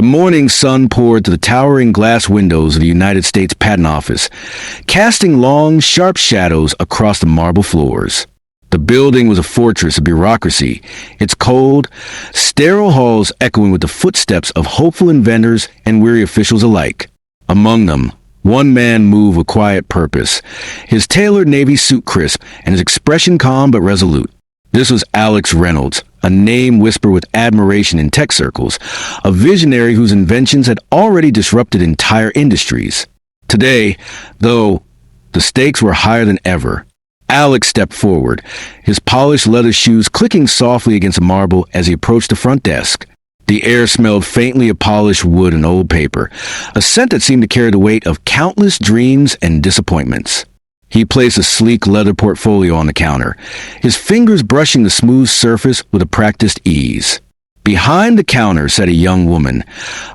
The morning sun poured through the towering glass windows of the United States Patent Office, casting long, sharp shadows across the marble floors. The building was a fortress of bureaucracy, its cold, sterile halls echoing with the footsteps of hopeful inventors and weary officials alike. Among them, one man moved with quiet purpose, his tailored navy suit crisp and his expression calm but resolute. This was Alex Reynolds, a name whispered with admiration in tech circles, a visionary whose inventions had already disrupted entire industries. Today, though, the stakes were higher than ever. Alex stepped forward, his polished leather shoes clicking softly against the marble as he approached the front desk. The air smelled faintly of polished wood and old paper, a scent that seemed to carry the weight of countless dreams and disappointments. He placed a sleek leather portfolio on the counter, his fingers brushing the smooth surface with a practiced ease. Behind the counter sat a young woman,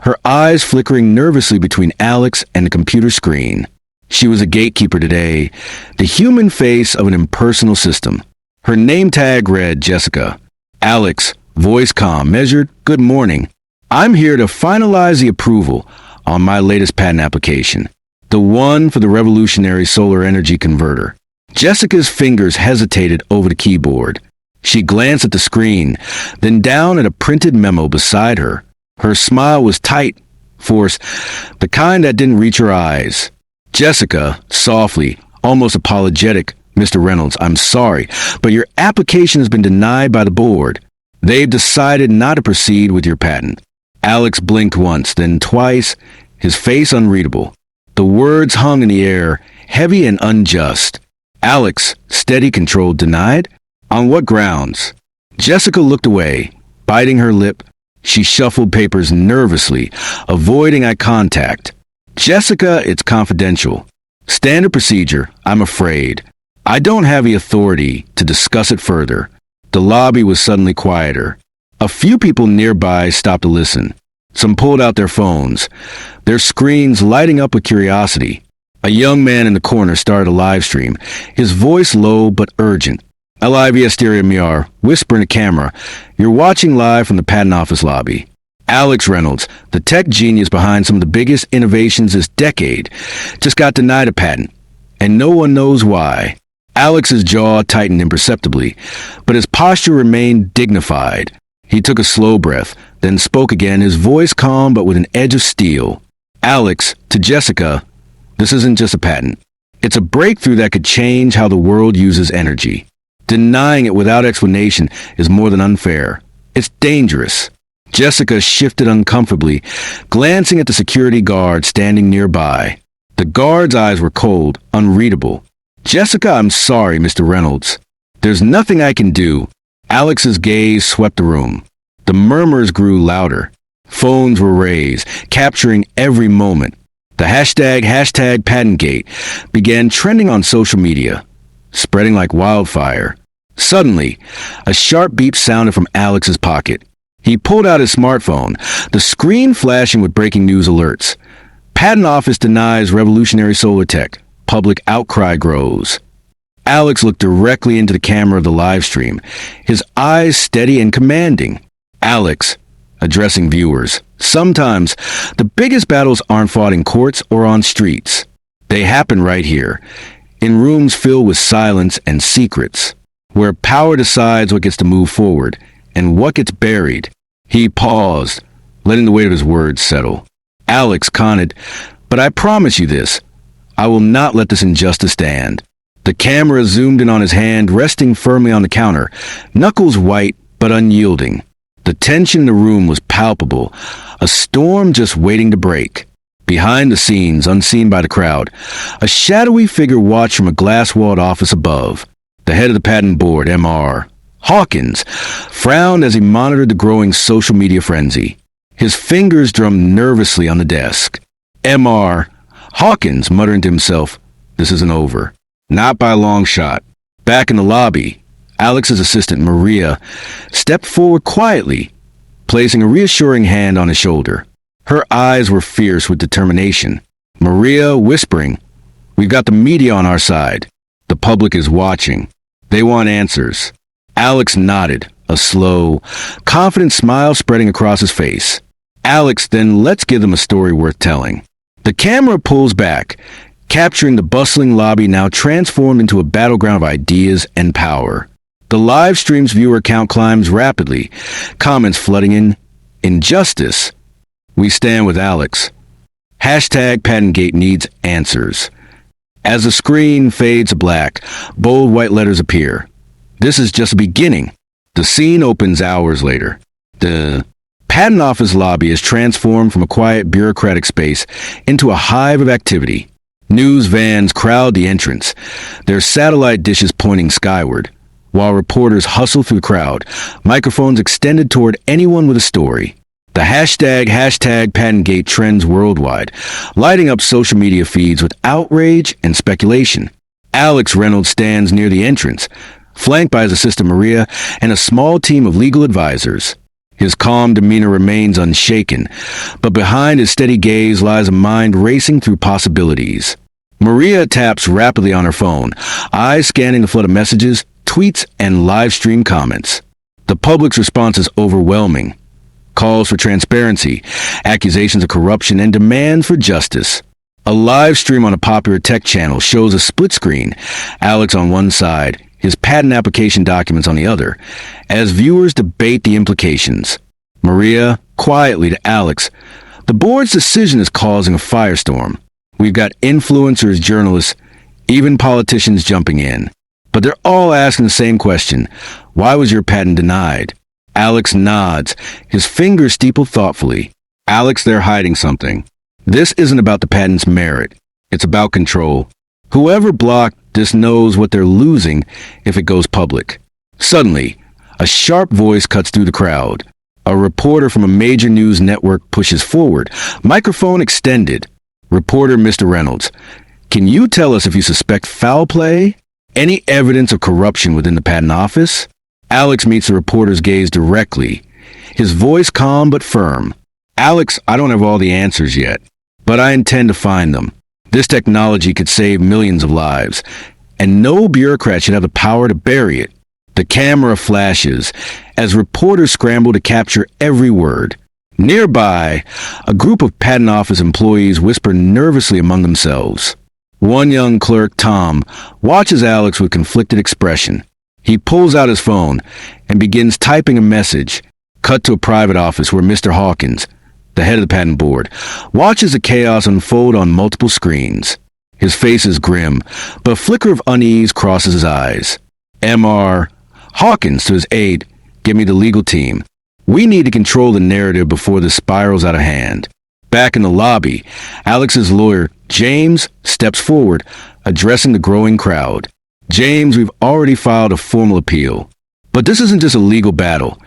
her eyes flickering nervously between Alex and the computer screen. She was a gatekeeper today, the human face of an impersonal system. Her name tag read Jessica. Alex, voice calm, measured, "Good morning. I'm here to finalize the approval on my latest patent application. The one for the revolutionary solar energy converter." Jessica's fingers hesitated over the keyboard. She glanced at the screen, then down at a printed memo beside her. Her smile was tight, forced, the kind that didn't reach her eyes. Jessica, softly, almost apologetic, "Mr. Reynolds, I'm sorry, but your application has been denied by the board. They've decided not to proceed with your patent." Alex blinked once, then twice, his face unreadable. The words hung in the air, heavy and unjust. Alex, steady, controlled, denied? On what grounds? Jessica looked away, biting her lip. She shuffled papers nervously, avoiding eye contact. "Jessica, it's confidential. Standard procedure, I'm afraid. I don't have the authority to discuss it further." The lobby was suddenly quieter. A few people nearby stopped to listen. Some pulled out their phones, their screens lighting up with curiosity. A young man in the corner started a live stream, his voice low but urgent. "Live whisper in the camera. You're watching live from the patent office lobby. Alex Reynolds, the tech genius behind some of the biggest innovations this decade, just got denied a patent, and no one knows why." Alex's jaw tightened imperceptibly, but his posture remained dignified. He took a slow breath, then spoke again, his voice calm but with an edge of steel. "Alex, to Jessica, this isn't just a patent. It's a breakthrough that could change how the world uses energy. Denying it without explanation is more than unfair. It's dangerous." Jessica shifted uncomfortably, glancing at the security guard standing nearby. The guard's eyes were cold, unreadable. "Jessica, I'm sorry, Mr. Reynolds. There's nothing I can do." Alex's gaze swept the room. The murmurs grew louder. Phones were raised, capturing every moment. The hashtag #PatentGate began trending on social media, spreading like wildfire. Suddenly, a sharp beep sounded from Alex's pocket. He pulled out his smartphone, the screen flashing with breaking news alerts. "Patent Office denies revolutionary solar tech. Public outcry grows." Alex looked directly into the camera of the live stream, his eyes steady and commanding. "Alex," addressing viewers, "sometimes the biggest battles aren't fought in courts or on streets. They happen right here, in rooms filled with silence and secrets, where power decides what gets to move forward and what gets buried." He paused, letting the weight of his words settle. Alex commented, "But I promise you this, I will not let this injustice stand." The camera zoomed in on his hand, resting firmly on the counter, knuckles white but unyielding. The tension in the room was palpable, a storm just waiting to break. Behind the scenes, unseen by the crowd, a shadowy figure watched from a glass-walled office above. The head of the patent board, M.R. Hawkins, frowned as he monitored the growing social media frenzy. His fingers drummed nervously on the desk. M.R. Hawkins, muttering to himself, "This isn't over." Not by a long shot. Back in the lobby, Alex's assistant, Maria, stepped forward quietly, placing a reassuring hand on his shoulder. Her eyes were fierce with determination. Maria, whispering, "We've got the media on our side. The public is watching. They want answers." Alex nodded, a slow, confident smile spreading across his face. Alex, then let's give them a story worth telling. The camera pulls back, capturing the bustling lobby now transformed into a battleground of ideas and power. The live stream's viewer count climbs rapidly, comments flooding in. Injustice. We stand with Alex. Hashtag Patentgate needs answers. As the screen fades to black, bold white letters appear. This is just a beginning. The scene opens hours later. The Patent Office lobby is transformed from a quiet bureaucratic space into a hive of activity. News vans crowd the entrance, their satellite dishes pointing skyward, while reporters hustle through the crowd, microphones extended toward anyone with a story. The hashtag Patentgate trends worldwide, lighting up social media feeds with outrage and speculation. Alex Reynolds stands near the entrance, flanked by his assistant Maria and a small team of legal advisors. His calm demeanor remains unshaken, but behind his steady gaze lies a mind racing through possibilities. Maria taps rapidly on her phone, eyes scanning the flood of messages, tweets, and live stream comments. The public's response is overwhelming. Calls for transparency, accusations of corruption, and demands for justice. A live stream on a popular tech channel shows a split screen, Alex on one side, his patent application documents on the other, as viewers debate the implications. Maria, quietly to Alex, the board's decision is causing a firestorm. We've got influencers, journalists, even politicians jumping in. But they're all asking the same question. Why was your patent denied? Alex nods, his fingers steepled thoughtfully. Alex, they're hiding something. This isn't about the patent's merit. It's about control. Whoever blocked this knows what they're losing if it goes public. Suddenly, a sharp voice cuts through the crowd. A reporter from a major news network pushes forward, microphone extended. Reporter Mr. Reynolds, can you tell us if you suspect foul play? Any evidence of corruption within the patent office? Alex meets the reporter's gaze directly, his voice calm but firm. Alex, I don't have all the answers yet, but I intend to find them. This technology could save millions of lives, and no bureaucrat should have the power to bury it. The camera flashes as reporters scramble to capture every word. Nearby, a group of patent office employees whisper nervously among themselves. One young clerk, Tom, watches Alex with conflicted expression. He pulls out his phone and begins typing a message. Cut to a private office where Mr. Hawkins, the head of the patent board, watches the chaos unfold on multiple screens. His face is grim, but a flicker of unease crosses his eyes. Mr. Hawkins to his aide, give me the legal team. We need to control the narrative before this spirals out of hand. Back in the lobby, Alex's lawyer, James, steps forward, addressing the growing crowd. James, we've already filed a formal appeal. But this isn't just a legal battle.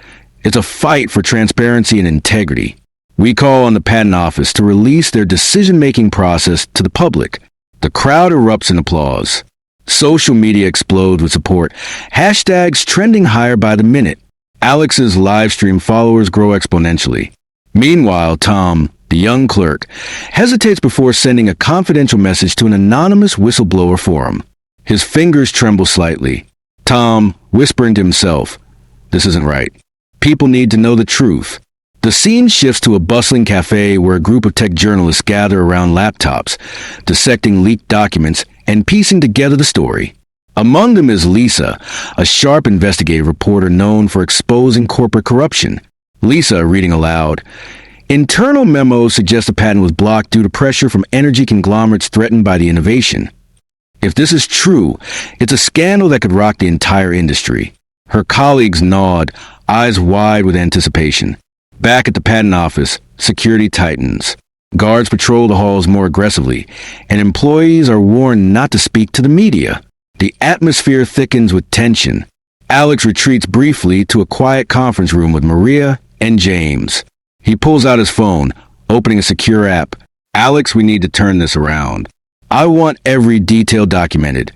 It's a fight for transparency and integrity. We call on the Patent Office to release their decision-making process to the public. The crowd erupts in applause. Social media explodes with support. Hashtags trending higher by the minute. Alex's live stream followers grow exponentially. Meanwhile, Tom, the young clerk, hesitates before sending a confidential message to an anonymous whistleblower forum. His fingers tremble slightly. Tom, whispering to himself, this isn't right. People need to know the truth. The scene shifts to a bustling cafe where a group of tech journalists gather around laptops, dissecting leaked documents and piecing together the story. Among them is Lisa, a sharp investigative reporter known for exposing corporate corruption. Lisa, reading aloud, internal memos suggest the patent was blocked due to pressure from energy conglomerates threatened by the innovation. If this is true, it's a scandal that could rock the entire industry. Her colleagues nod, eyes wide with anticipation. Back at the patent office, security tightens. Guards patrol the halls more aggressively, and employees are warned not to speak to the media. The atmosphere thickens with tension. Alex retreats briefly to a quiet conference room with Maria and James. He pulls out his phone, opening a secure app. Alex, we need to turn this around. I want every detail documented.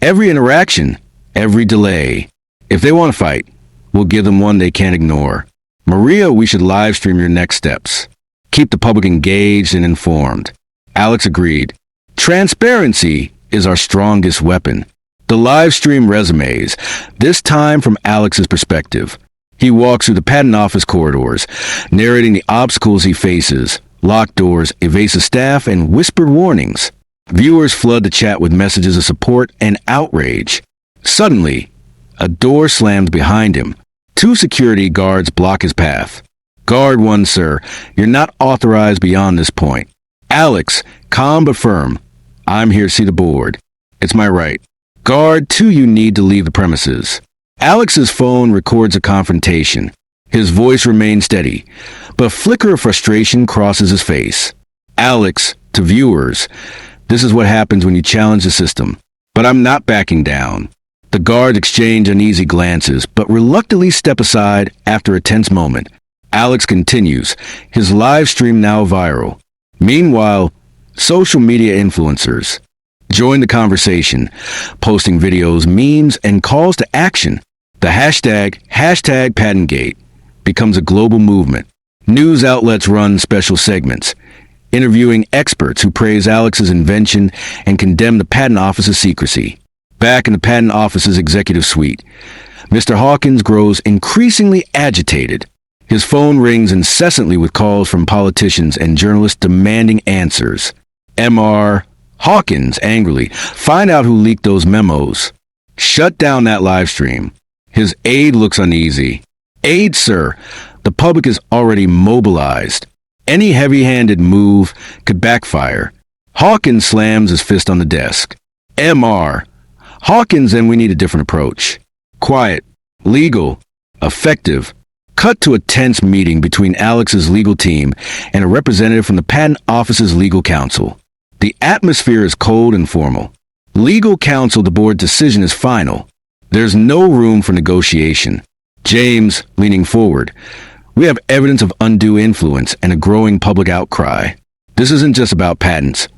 Every interaction, every delay. If they want to fight, we'll give them one they can't ignore. Maria, we should live stream your next steps. Keep the public engaged and informed. Alex agreed. Transparency is our strongest weapon. The live stream resumes, this time from Alex's perspective. He walks through the patent office corridors, narrating the obstacles he faces, locked doors, evasive staff, and whispered warnings. Viewers flood the chat with messages of support and outrage. Suddenly, a door slams behind him. Two security guards block his path. Guard 1, sir. You're not authorized beyond this point. Alex, calm but firm. I'm here to see the board. It's my right. Guard 2, you need to leave the premises. Alex's phone records a confrontation. His voice remains steady, but a flicker of frustration crosses his face. Alex, to viewers, this is what happens when you challenge the system. But I'm not backing down. The guards exchange uneasy glances, but reluctantly step aside after a tense moment. Alex continues, his live stream now viral. Meanwhile, social media influencers join the conversation, posting videos, memes, and calls to action. The hashtag #PatentGate becomes a global movement. News outlets run special segments, interviewing experts who praise Alex's invention and condemn the patent office's secrecy. Back in the patent office's executive suite, Mr. Hawkins grows increasingly agitated. His phone rings incessantly with calls from politicians and journalists demanding answers. Mr. Hawkins angrily, find out who leaked those memos. Shut down that live stream. His aide looks uneasy. Aide, sir, the public is already mobilized. Any heavy-handed move could backfire. Hawkins slams his fist on the desk. Mr. Hawkins, then we need a different approach. Quiet, legal, effective. Cut to a tense meeting between Alex's legal team and a representative from the patent office's legal counsel. The atmosphere is cold and formal. Legal counsel, the board decision is final. There's no room for negotiation. James, leaning forward. We have evidence of undue influence and a growing public outcry. This isn't just about patents.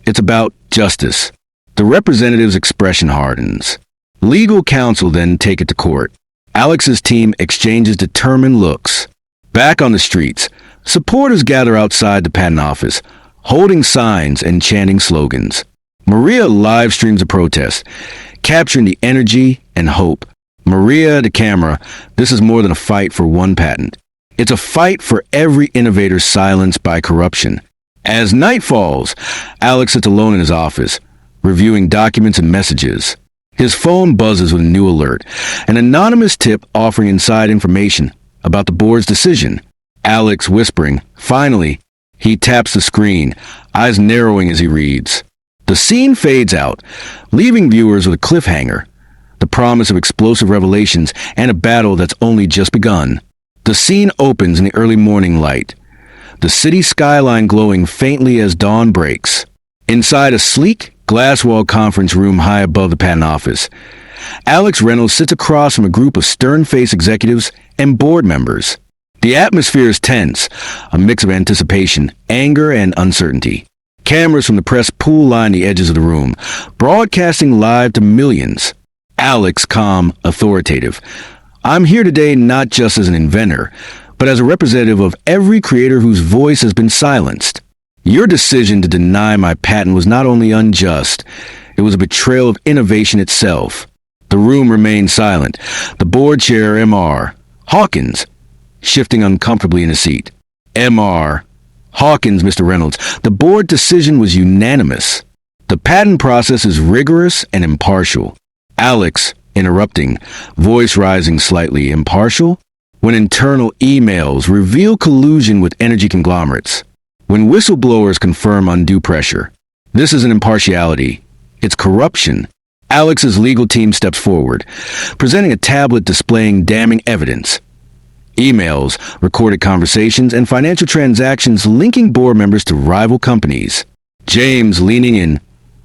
It's about justice. The representative's expression hardens. Legal counsel then take it to court. Alex's team exchanges determined looks. Back on the streets, supporters gather outside the patent office, holding signs and chanting slogans. Maria live streams a protest, capturing the energy and hope. Maria, the camera, this is more than a fight for one patent. It's a fight for every innovator silenced by corruption. As night falls, Alex sits alone in his office, reviewing documents and messages. His phone buzzes with a new alert, an anonymous tip offering inside information about the board's decision. Alex whispering, finally, he taps the screen, eyes narrowing as he reads. The scene fades out, leaving viewers with a cliffhanger, the promise of explosive revelations and a battle that's only just begun. The scene opens in the early morning light, the city skyline glowing faintly as dawn breaks. Inside a sleek, glass-walled conference room high above the patent office, Alex Reynolds sits across from a group of stern-faced executives and board members. The atmosphere is tense, a mix of anticipation, anger, and uncertainty. Cameras from the press pool line the edges of the room, broadcasting live to millions. Alex, calm, authoritative. I'm here today not just as an inventor, but as a representative of every creator whose voice has been silenced. Your decision to deny my patent was not only unjust, it was a betrayal of innovation itself. The room remained silent. The board chair, Mr. Hawkins, shifting uncomfortably in his seat. Mr. Hawkins, Mr. Reynolds, the board decision was unanimous. The patent process is rigorous and impartial. Alex, interrupting, voice rising slightly, impartial? When internal emails reveal collusion with energy conglomerates. When whistleblowers confirm undue pressure. This isn't impartiality. It's corruption. Alex's legal team steps forward, presenting a tablet displaying damning evidence. Emails, recorded conversations, and financial transactions linking board members to rival companies. James leaning in.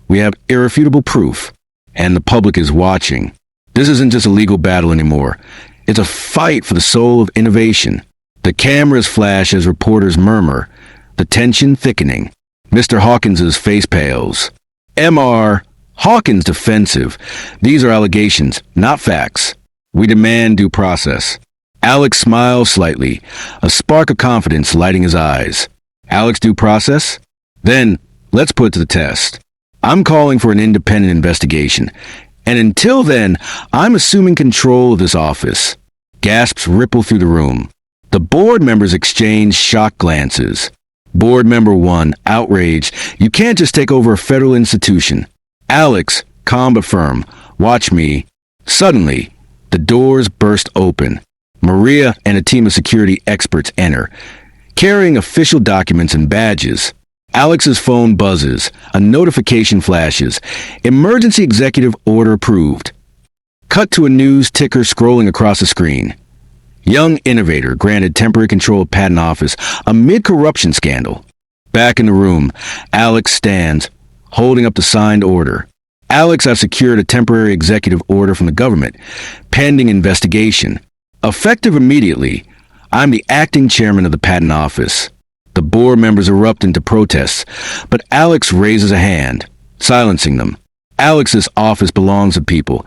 We have irrefutable proof. And the public is watching. This isn't just a legal battle anymore. It's a fight for the soul of innovation. The cameras flash as reporters murmur, the tension thickening. Mr. Hawkins's face pales. Mr. Hawkins defensive. These are allegations, not facts. We demand due process. Alex smiles slightly, a spark of confidence lighting his eyes. Alex, due process? Then, let's put it to the test. I'm calling for an independent investigation, and until then, I'm assuming control of this office. Gasps ripple through the room. The board members exchange shocked glances. Board member 1, outraged. You can't just take over a federal institution. Alex, calm but firm. Watch me. Suddenly, the doors burst open. Maria and a team of security experts enter, carrying official documents and badges. Alex's phone buzzes. A notification flashes. Emergency executive order approved. Cut to a news ticker scrolling across the screen. Young Innovator granted temporary control of patent office amid corruption scandal. Back in the room, Alex stands, holding up the signed order. Alex, I've secured a temporary executive order from the government, pending investigation. Effective immediately, I'm the acting chairman of the patent office. The board members erupt into protests, but Alex raises a hand, silencing them. Alex's office belongs to people,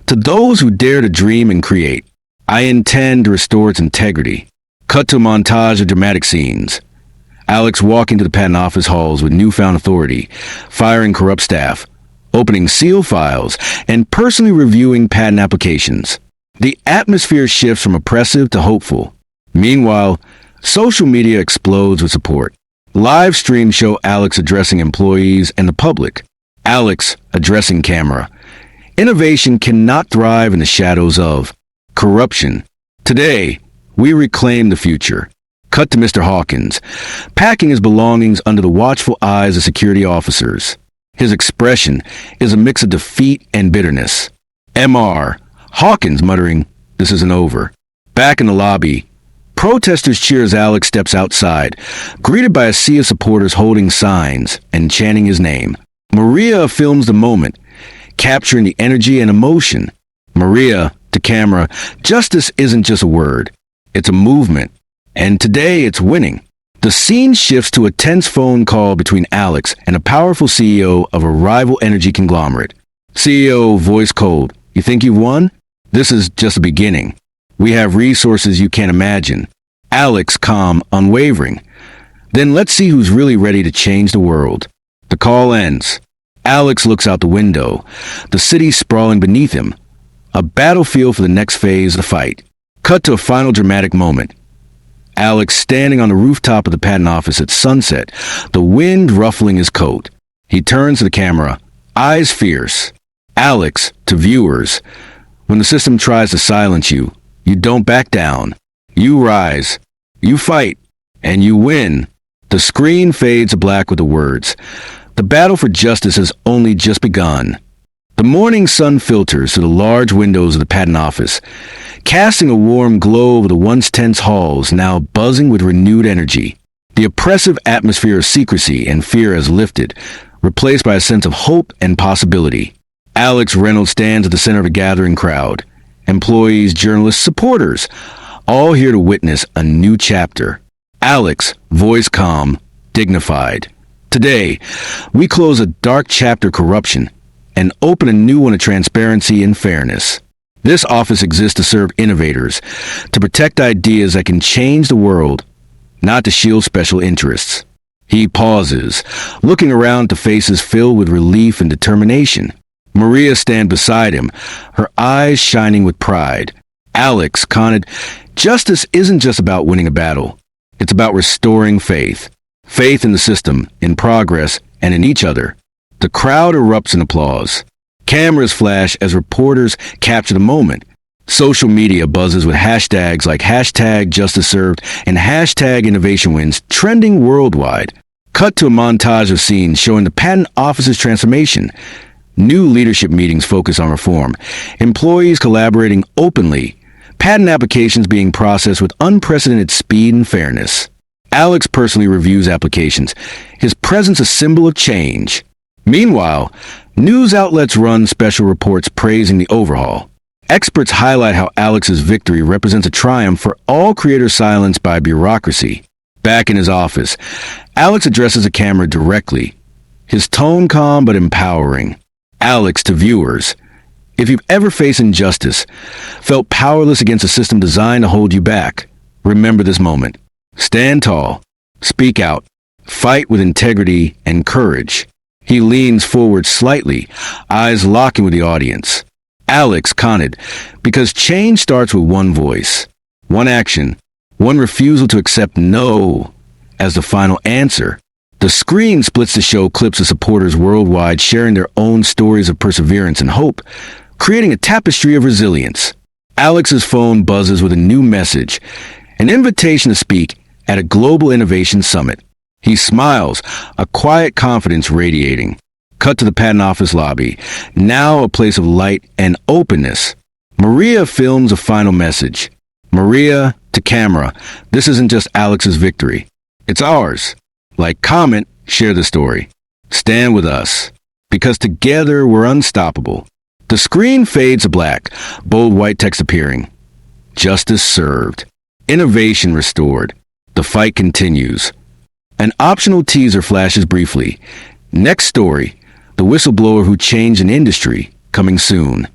to those who dare to dream and create. I intend to restore its integrity. Cut to a montage of dramatic scenes. Alex walking to the patent office halls with newfound authority, firing corrupt staff, opening sealed files, and personally reviewing patent applications. The atmosphere shifts from oppressive to hopeful. Meanwhile, social media explodes with support. Live streams show Alex addressing employees and the public. Alex addressing camera. Innovation cannot thrive in the shadows of corruption. Today, we reclaim the future. Cut to Mr. Hawkins, packing his belongings under the watchful eyes of security officers. His expression is a mix of defeat and bitterness. MR, Hawkins muttering, "This isn't over." Back in the lobby, protesters cheer as Alex steps outside, greeted by a sea of supporters holding signs and chanting his name. Maria films the moment, capturing the energy and emotion. Maria, to camera, justice isn't just a word, it's a movement. And today it's winning. The scene shifts to a tense phone call between Alex and a powerful CEO of a rival energy conglomerate. CEO, voice cold, "You think you've won? This is just the beginning. We have resources you can't imagine." Alex, calm, unwavering. "Then let's see who's really ready to change the world." The call ends. Alex looks out the window, the city sprawling beneath him. A battlefield for the next phase of the fight. Cut to a final dramatic moment. Alex standing on the rooftop of the patent office at sunset, the wind ruffling his coat. He turns to the camera, eyes fierce. Alex, to viewers, when the system tries to silence you, you don't back down. You rise, you fight, and you win. The screen fades to black with the words, "The battle for justice has only just begun." The morning sun filters through the large windows of the patent office, casting a warm glow over the once tense halls now buzzing with renewed energy. The oppressive atmosphere of secrecy and fear has lifted, replaced by a sense of hope and possibility. Alex Reynolds stands at the center of a gathering crowd. Employees, journalists, supporters, all here to witness a new chapter. Alex, voice calm, dignified. Today, we close a dark chapter of corruption and open a new one of transparency and fairness. This office exists to serve innovators, to protect ideas that can change the world, not to shield special interests. He pauses, looking around to faces filled with relief and determination. Maria stands beside him, her eyes shining with pride. Alex commented, "Justice isn't just about winning a battle. It's about restoring faith. Faith in the system, in progress, and in each other." The crowd erupts in applause. Cameras flash as reporters capture the moment. Social media buzzes with hashtags like #JusticeServed and #InnovationWins trending worldwide. Cut to a montage of scenes showing the patent office's transformation. New leadership meetings focus on reform. Employees collaborating openly. Patent applications being processed with unprecedented speed and fairness. Alex personally reviews applications, his presence a symbol of change. Meanwhile, news outlets run special reports praising the overhaul. Experts highlight how Alex's victory represents a triumph for all creators silenced by bureaucracy. Back in his office, Alex addresses the camera directly, his tone calm but empowering. Alex, to viewers, if you've ever faced injustice, felt powerless against a system designed to hold you back, remember this moment. Stand tall, speak out, fight with integrity and courage. He leans forward slightly, eyes locking with the audience. Alex counted, because change starts with one voice, one action, one refusal to accept no as the final answer. The screen splits to show clips of supporters worldwide sharing their own stories of perseverance and hope, creating a tapestry of resilience. Alex's phone buzzes with a new message, an invitation to speak at a global innovation summit. He smiles, a quiet confidence radiating. Cut to the patent office lobby, now a place of light and openness. Maria films a final message. Maria, to camera, this isn't just Alex's victory. It's ours. Like, comment, share the story. Stand with us, because together we're unstoppable. The screen fades to black, bold white text appearing. Justice served. Innovation restored. The fight continues. An optional teaser flashes briefly. Next story, the whistleblower who changed an industry, coming soon.